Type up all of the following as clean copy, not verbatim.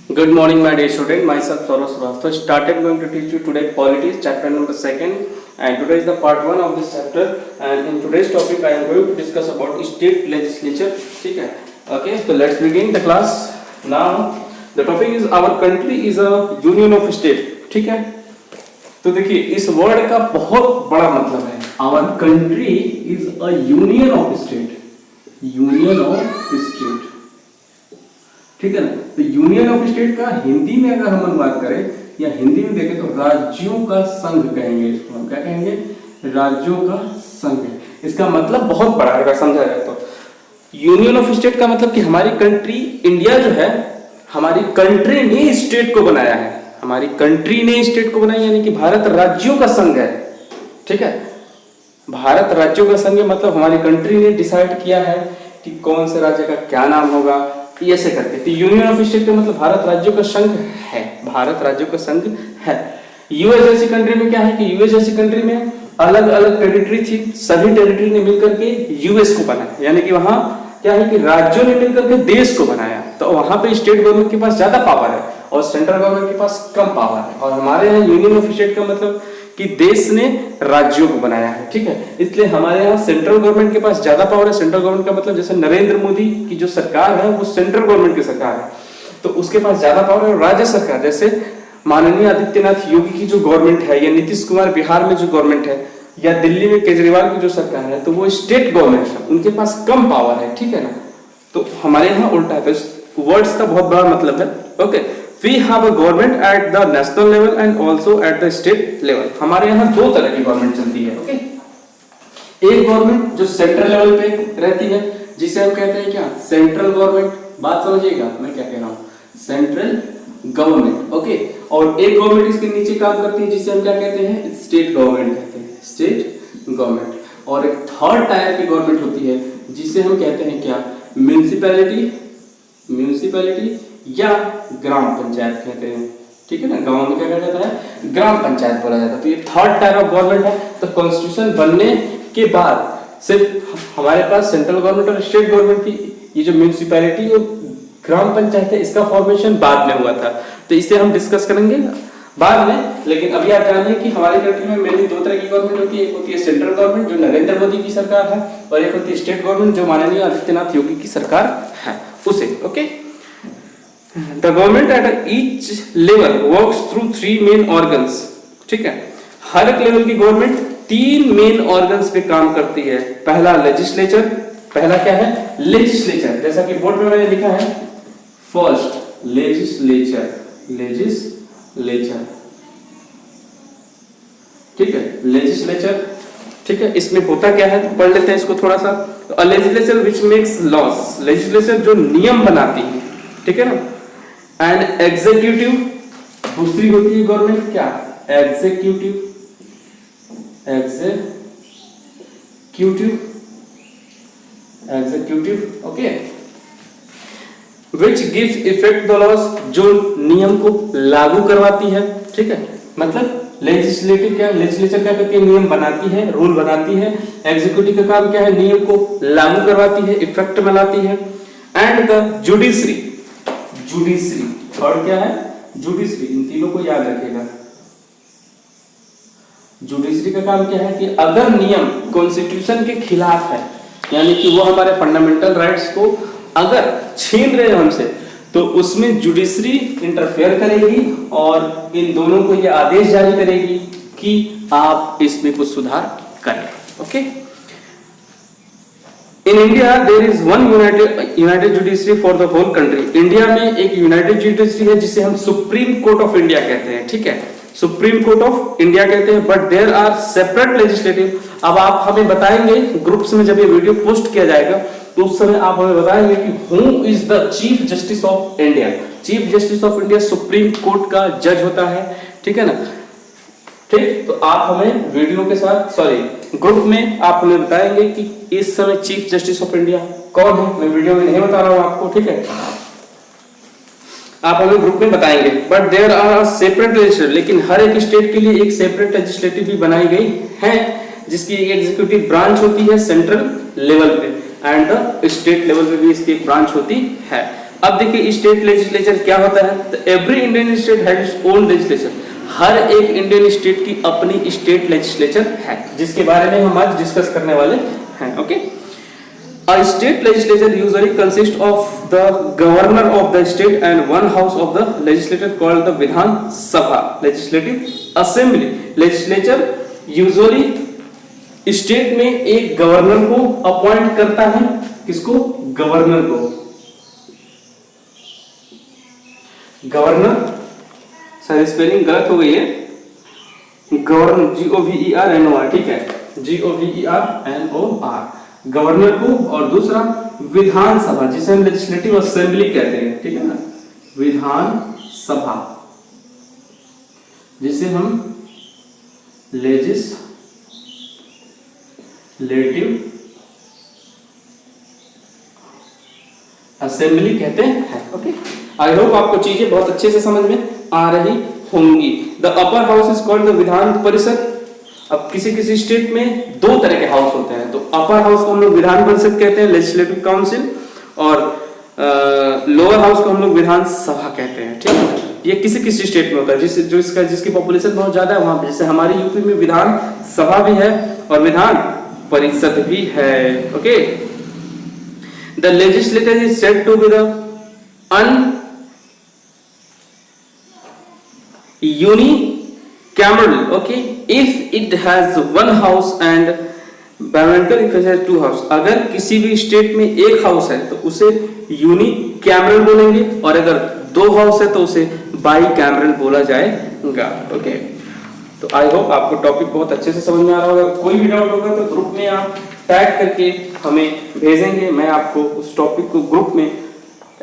Good morning, my dear student. Myself Saurabh Srivastava. Started going to teach you today politics, chapter number 2, and today is the part 1 of this chapter. And in today's topic, I am going to discuss about state legislature. ठीक है? Okay, so let's begin the class. Now, the topic is our country is a union of state. ठीक है? तो देखिए इस word का बहुत बड़ा मतलब है. Our country is a union of state. Union of state. ठीक है ना. तो यूनियन ऑफ स्टेट का हिंदी में अगर हम अनुवाद करें या हिंदी में देखें तो राज्यों का संघ कहेंगे. इसको हम क्या कहेंगे? राज्यों का संघ. इसका मतलब बहुत बड़ा है. अगर समझा जाए तो यूनियन ऑफ स्टेट का मतलब कि हमारी कंट्री इंडिया जो है, हमारी कंट्री ने स्टेट को बनाया है. हमारी कंट्री ने स्टेट को बनाया, यानी कि भारत राज्यों का संघ है. ठीक है, भारत राज्यों का संघ मतलब हमारी कंट्री ने डिसाइड किया है कि कौन से राज्य का क्या नाम होगा, ऐसे करके. तो यूनियन ऑफ स्टेट का मतलब भारत राज्यों का संघ है. भारत राज्यों का संघ है. यूएस जैसी कंट्री में क्या है कि यूएस जैसी कंट्री में अलग अलग टेरिटरी थी. सभी टेरिटरी ने मिलकर के यूएस को बनाया, यानी कि वहां क्या है कि राज्यों ने मिलकर के देश को बनाया. तो वहां पे स्टेट गवर्नमेंट के पास ज्यादा पावर है और सेंट्रल गवर्नमेंट के पास कम पावर है. और हमारे यहाँ यूनियन ऑफ स्टेट का मतलब कि देश ने राज्यों को बनाया है. ठीक है, इसलिए हमारे यहाँ सेंट्रल गवर्नमेंट के पास ज्यादा पावर है. सेंट्रल गवर्नमेंट का मतलब जैसे नरेंद्र मोदी की जो सरकार है वो सेंट्रल गवर्नमेंट की सरकार है, तो उसके पास ज्यादा पावर है. राज्य सरकार जैसे माननीय आदित्यनाथ योगी की जो गवर्नमेंट है, या नीतीश कुमार बिहार में जो गवर्नमेंट है, या दिल्ली में केजरीवाल की जो सरकार है, तो वो स्टेट गवर्नमेंट है, उनके पास कम पावर है. ठीक है ना. तो हमारे यहाँ उल्टा है. वर्ड्स का बहुत बड़ा मतलब है. Okay, We have a government at the national level and also at the state level. हमारे यहाँ दो तरह की गवर्नमेंट चलती है. ओके, एक गवर्नमेंट जो सेंट्रल लेवल पे रहती है जिसे हम कहते हैं क्या? Central government. बात समझिएगा मैं क्या कह रहा हूँ, सेंट्रल गवर्नमेंट. ओके, और एक गवर्नमेंट इसके नीचे काम करती है जिसे हम क्या कहते हैं? स्टेट गवर्नमेंट कहते हैं. State government. और एक थर्ड टायर की गवर्नमेंट होती है जिसे हम कहते हैं क्या? म्यूनिसिपैलिटी. म्यूनिसिपैलिटी या ग्राम पंचायत कहते हैं. ठीक है ना, गांव में क्या कहा जाता है? ग्राम पंचायत बोला जाता है. तो ये थर्ड टाइप ऑफ गवर्नमेंट है. तो कॉन्स्टिट्यूशन बनने के बाद सिर्फ हमारे पास सेंट्रल गवर्नमेंट और स्टेट गवर्नमेंट की ये जो म्यूनिसिपैलिटी और ग्राम पंचायत है इसका फॉर्मेशन बाद में हुआ था. तो इसे हम डिस्कस करेंगे बाद में. लेकिन अभी आप जानिए कि हमारी कंट्री में मेनली दो तरह की गवर्नमेंट होती है. एक होती है सेंट्रल गवर्नमेंट जो नरेंद्र मोदी की सरकार है, और एक होती है स्टेट गवर्नमेंट जो माननीय आदित्यनाथ योगी की सरकार है, उसे. Okay, The government at each level works through three main organs. ठीक है, हर एक लेवल की गवर्नमेंट तीन मेन ऑर्गन्स पे काम करती है. पहला लेजिस्लेचर. पहला क्या है? लेजिस्लेचर. जैसा कि बोर्ड में मैंने लिखा है, फर्स्ट लेजिस्लेचर. लेजिस्लेचर. ठीक है, लेजिस्लेचर. ठीक है, इसमें होता क्या है पढ़ लेते हैं इसको थोड़ा सा. Legislature which makes loss. Legislature जो नियम बनाती है. ठीक है ना. एंड एग्जीक्यूटिव दूसरी होती है गवर्नमेंट क्या? Executive. Executive. Okay, which gives effect the laws जो नियम को लागू करवाती है. ठीक है, मतलब लेजिस्लेटिव क्या? लेजिस्लेचर क्या करती है? नियम बनाती है, रूल बनाती है. एग्जीक्यूटिव का काम क्या है? नियम को लागू करवाती है, इफेक्ट में लाती है. And the judiciary. Judiciary third क्या है? जुडिशरी. इन तीनों को याद रखिएगा. जुडिशरी का काम क्या है कि अगर नियम कॉन्स्टिट्यूशन के खिलाफ है, यानी कि वो हमारे फंडामेंटल राइट्स को अगर छीन रहे हैं हमसे, तो उसमें जुडिशरी इंटरफेयर करेगी और इन दोनों को ये आदेश जारी करेगी कि आप इसमें कुछ सुधार करें. Okay, in India there is one united judiciary for the whole country. India में एक यूनाइटेड जुडिशरी है जिसे हम सुप्रीम कोर्ट ऑफ इंडिया कहते हैं. ठीक है, सुप्रीम कोर्ट ऑफ इंडिया कहते हैं. But there are separate legislative. अब आप हमें बताएंगे ग्रुप्स में जब ये वीडियो पोस्ट किया जाएगा तो उस समय आप हमें बताएंगे कि who is the chief justice of India. Chief justice of India supreme court का जज होता है. ठीक है ना. ठीक, तो आप हमें वीडियो के साथ ग्रुप में आप हमें बताएंगे कि इस समय चीफ जस्टिस ऑफ इंडिया कौन है. मैं वीडियो में नहीं बता रहा हूं आपको. ठीक है, आप हमें ग्रुप में बताएंगे. But there are separate legislative. लेकिन हर एक स्टेट के लिए एक सेपरेट लेजिस्लेटिव भी बनाई गई है जिसकी एक एग्जीक्यूटिव ब्रांच होती है सेंट्रल लेवल पे, एंड द स्टेट लेवल पे भी इसकी एक ब्रांच होती है. अब देखिए स्टेट लेजिस्लेचर क्या होता है, तो every Indian state has its own legislature, हर एक इंडियन स्टेट की अपनी स्टेट लेजिस्लेचर है, जिसके बारे में हम आज डिस्कस करने वाले हैं। Okay, A state legislature usually consists of the governor of the state and one house of the legislature called the Vidhan Sabha, Legislative Assembly. Legislature usually state में एक गवर्नर को अपॉइंट करता है, किसको? गवर्नर को। गवर्नर, सर स्पेलिंग गलत हो गई है, गवर्नर GOVERNOR, ठीक है, GOVERNOR, गवर्नर को, और दूसरा विधानसभा जिसे हम लेजिस्लेटिव असेंबली कहते हैं, ठीक है ना, विधानसभा जिसे हम लेजिस्लेटिव असेंबली कहते हैं। ओके, आई होप आपको चीजें बहुत अच्छे से समझ में आ रही होंगी। The upper house is called the Vidhan Parishad. अब किसी किसी स्टेट में दो तरह के हाउस होते हैं, तो अपर हाउस को हम लोग विधान परिषद कहते हैं, लेजिस्लेटिव काउंसिल, और लोअर हाउस को हम लोग विधानसभा कहते हैं, ठीक है। ये किसी किसी स्टेट में होता है जिसकी पॉपुलेशन बहुत ज्यादा है वहां पे, जैसे हमारी यूपी में विधान सभा भी है और विधान परिषद भी है। Okay, the legislature is said to be the unicameral, okay, if it has one house and bicameral if it has two house। अगर किसी भी स्टेट में एक हाउस है तो उसे यूनिकैमरल बोलेंगे, और अगर दो हाउस है तो उसे बाइकैमरल बोला जाएगा। ओके, तो आई होप आपको टॉपिक बहुत अच्छे से समझ में आ रहा होगा। कोई भी डाउट होगा तो ग्रुप में आप टैग करके हमें भेजेंगे, मैं आपको उस टॉपिक को ग्रुप में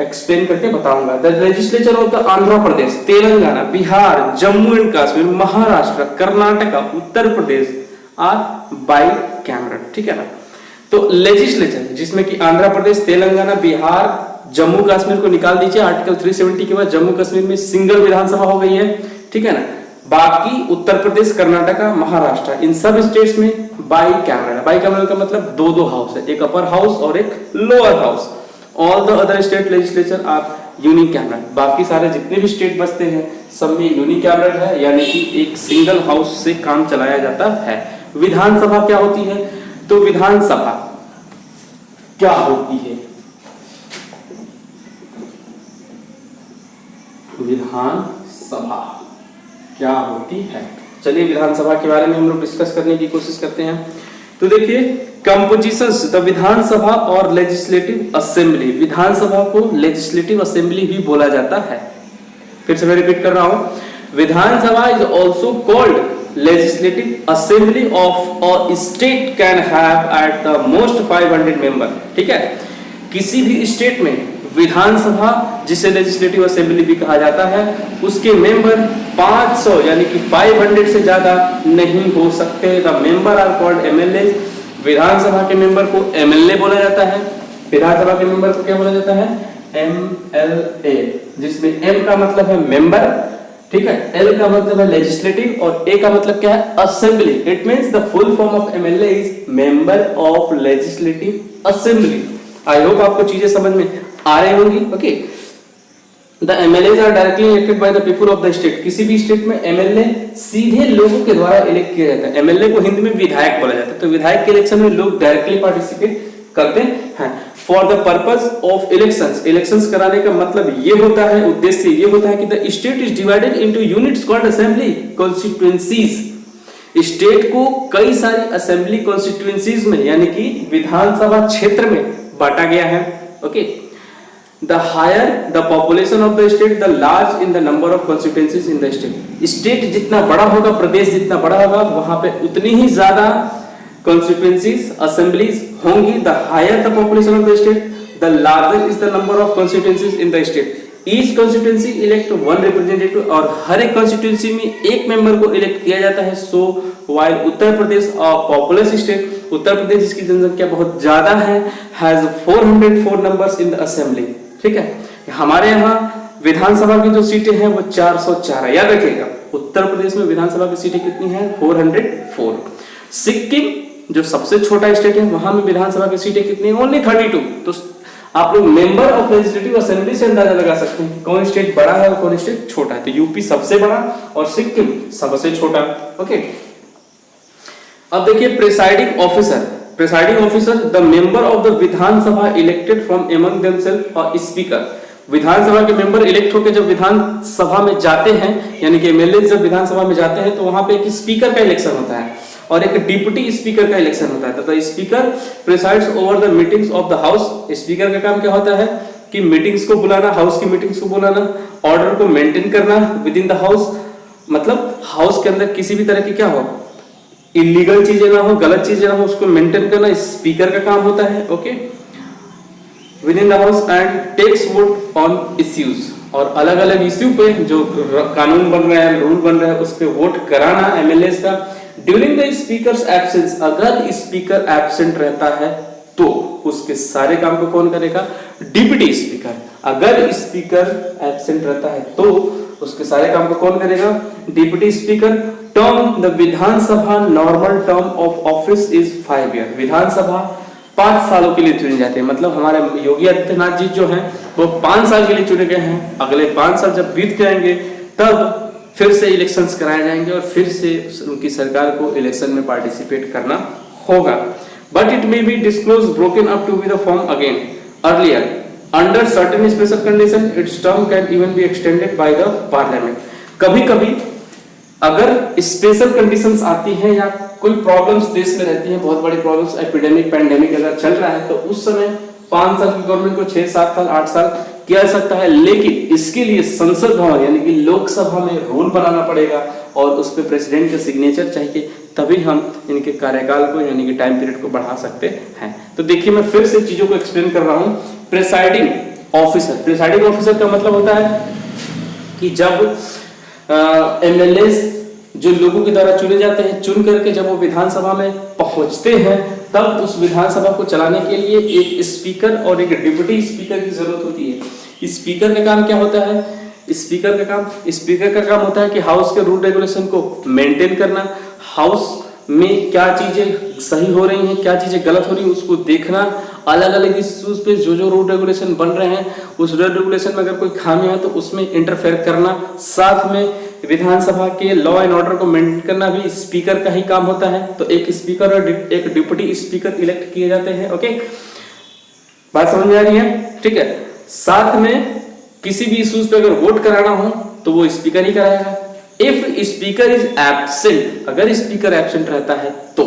एक्सप्लेन करके बताऊंगा। The legislature of the Andhra Pradesh, Telangana, Bihar, Jammu and Kashmir, Maharashtra, Karnataka, Uttar Pradesh are bicameral, ठीक है ना। तो लेजिस्लेचर जिसमें कि आंध्र प्रदेश, तेलंगाना, बिहार, जम्मू कश्मीर को निकाल दीजिए, आर्टिकल 370 के बाद जम्मू कश्मीर में सिंगल विधानसभा हो गई है, ठीक है ना। बाकी उत्तर प्रदेश, कर्नाटका, महाराष्ट्र, इन सब स्टेट्स में बाइकैमरल। बाइकैमरल का मतलब दो दो हाउस है, एक अपर हाउस और एक lower house. All the other state legislature are unicameral. बाकी सारे जितने भी स्टेट बचते हैं सब में यूनिकैमरल है, यानी कि एक सिंगल हाउस से काम चलाया जाता है। विधानसभा क्या होती है, तो विधानसभा क्या होती है, विधानसभा क्या होती है, चलिए विधानसभा के बारे में हम लोग डिस्कस करने की कोशिश करते हैं। तो देखिए कंपोजिशंस, द विधानसभा और लेजिस्लेटिव असेंबली। विधानसभा को लेजिस्लेटिव असेंबली भी बोला जाता है। फिर से मैं रिपीट कर रहा हूं, Vidhan Sabha is also called legislative assembly of a state can have at the most 500 member, ठीक है। किसी भी स्टेट में विधानसभा जिसे लेजिस्लेटिव असेंबली भी कहा जाता है, उसके मेंबर 500 यानी कि 500 से ज्यादा नहीं हो सकते। The member are called MLA. Vidhan Sabha के मेंबर को एमएलए बोला जाता है, विधानसभा के मेंबर को क्या बोला जाता है, एमएलए, जिसमें एम का मतलब है मेंबर, ठीक है, एल का मतलब है लेजिस्लेटिव और ए का मतलब क्या है, assembly. It means the full form of MLA is member of legislative assembly. I hope आपको चीजें समझ में आ रही होंगी। Okay, the MLAs are directly elected by the people of the state. किसी भी स्टेट में एमएलए सीधे लोगों के द्वारा इलेक्ट किया जाता है। एमएलए को हिंदी में विधायक बोला जाता है। तो विधायक के इलेक्शन में लोग डायरेक्टली पार्टिसिपेट करते हैं। For the purpose of elections, elections कराने का मतलब ये होता है, उद्देश्य ये होता है कि the state is divided into units called assembly constituencies. State को कई सारी असेंबली कॉन्स्टिट्यूएंसीज में यानी कि विधानसभा क्षेत्र में बांटा गया है। Okay, The higher the population of the state, the large in the number of constituencies in the state. State जितना बड़ा होगा, प्रदेश जितना बड़ा होगा, वहां पे उतनी ही ज्यादा constituencies, assemblies होंगी। The higher the population of the state, the larger is the number of constituencies in the state. Each constituency elect one representative और हर एक constituency में एक member को elect किया जाता है। So while Uttar Pradesh populous state, Uttar Pradesh जिसकी जनसंख्या बहुत ज्यादा है, has 404 numbers in the assembly। ठीक है, हमारे यहाँ विधानसभा की जो सीटें हैं वो 404 है। याद रखिएगा, उत्तर प्रदेश में विधानसभा की सीटें कितनी हैं, 404। सिक्किम जो सबसे छोटा स्टेट है, वहां में विधानसभा की सीटें कितनी है, ओनली 32। तो आप लोग मेंबर ऑफ लेजिस्लेटिव असेंबली से अंदाजा लगा सकते हैं कौन स्टेट बड़ा है और कौन स्टेट छोटा है। तो यूपी सबसे बड़ा और सिक्किम सबसे छोटा। ओके, अब देखिए presiding officer the member of the Vidhan Sabha elected from among themselves और स्पीकर। विधानसभा के मेंबर इलेक्ट होकर जब विधानसभा में जाते हैं, यानी कि एमएलए जब विधानसभा में जाते हैं, तो वहां पे एक स्पीकर का इलेक्शन होता है और एक डिप्टी स्पीकर का इलेक्शन होता है। तो speaker presides over the meetings of the house. Speaker का काम क्या होता है कि मीटिंग्स को बुलाना, हाउस की मीटिंग्स को बुलाना, ऑर्डर को मेंटेन करना विद इन द हाउस, मतलब हाउस के अंदर किसी भी तरह की क्या हो, इलीगल चीजें ना हो, गलत चीजें ना हो, उसको मेंटेन करना स्पीकर का काम होता है। Okay, within the house and takes vote on issues, और अलग अलग इश्यू पे जो कानून बन रहा है, रूल बन रहा है, उस पे वोट कराना एमएलए का। ड्यूरिंग द स्पीकर्स एब्सेंस, अगर स्पीकर एब्सेंट रहता है तो उसके सारे काम को कौन करेगा, डिप्टी स्पीकर। अगर स्पीकर एब्सेंट रहता है तो उसके सारे काम को कौन करेगा, deputy speaker. Term the Vidhan Sabha normal term of office is 5 year. Vidhan Sabha 5 सालों के लिए चुनी जाती है, मतलब हमारे योगी आदित्यनाथ जी जो हैं वो 5 साल के लिए चुने गए हैं। अगले 5 साल जब बीत जाएंगे तब फिर से इलेक्शंस कराए जाएंगे और फिर से उनकी सरकार को इलेक्शन में पार्टिसिपेट करना होगा। But it may be disclose broken up to be the form again earlier under certain special condition its term can even be extended by the parliament. कभी कभी अगर स्पेशल कंडीशंस आती हैं या कोई प्रॉब्लम्स देश में रहती हैं, बहुत बड़ी प्रॉब्लम्स, एपिडेमिक पैंडेमिक अगर चल रहा है, तो उस समय 5 साल की गवर्नमेंट को 6, 7 साल, 8 साल किया जा सकता है। लेकिन इसके लिए संसद भवन यानी कि लोकसभा में रूल बनाना पड़ेगा और उस पर प्रेसिडेंट का सिग्नेचर चाहिए, तभी हम इनके कार्यकाल को यानी कि टाइम पीरियड को बढ़ा सकते हैं। तो देखिए मैं फिर से चीजों को एक्सप्लेन कर रहा हूँ। प्रिसाइडिंग ऑफिसर का मतलब होता है कि जब एमएलए जो लोगों के द्वारा चुने जाते हैं, चुन करके जब वो विधानसभा में पहुंचते हैं, तब उस विधानसभा को चलाने के लिए एक स्पीकर और एक डिप्टी स्पीकर की जरूरत होती है। स्पीकर का काम क्या होता है, स्पीकर का काम होता है कि हाउस के रूल रेगुलेशन को मेंटेन करना, हाउस में क्या चीजें सही हो रही हैं, क्या चीजें गलत हो रही हैं, उसको देखना, अलग अलग इश्यूज पे जो रूल रेगुलेशन बन रहे हैं उस रूल रेगुलेशन में अगर कोई खामी है तो उसमें इंटरफेयर करना, साथ में विधानसभा के लॉ एंड ऑर्डर को मेंटेन करना भी स्पीकर का ही काम होता है। तो एक स्पीकर और एक डिप्टी स्पीकर इलेक्ट किए जाते हैं। ओके, बात समझ में आ रही है? ठीक है। साथ में किसी भी इश्यूज पे अगर वोट कराना हो तो वो स्पीकर ही कराएगा। इफ स्पीकर इज एब्सेंट, अगर स्पीकर एब्सेंट रहता है तो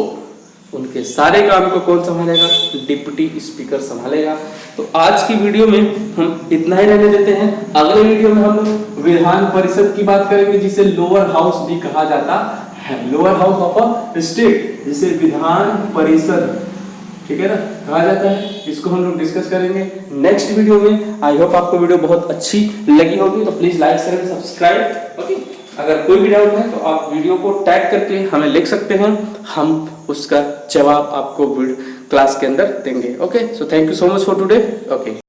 उनके सारे काम को कौन संभालेगा, डिप्टी स्पीकर संभालेगा। तो आज की वीडियो में हम इतना ही रहने देते हैं। अगले वीडियो में हम लोग विधान परिषद की बात करेंगे, जिसे लोअर हाउस भी कहा जाता है, lower house of a state, जिसे विधान परिषद, ठीक है ना, कहा जाता है। इसको हम लोग डिस्कस करेंगे नेक्स्ट वीडियो में। आई होप आपको वीडियो बहुत अच्छी लगी होगी, तो please like share and subscribe. Okay, अगर कोई भी डाउट है तो आप वीडियो को टैग करके हमें लिख सकते हैं, हम उसका जवाब आपको क्लास के अंदर देंगे। Okay, so thank you so much for today. Okay.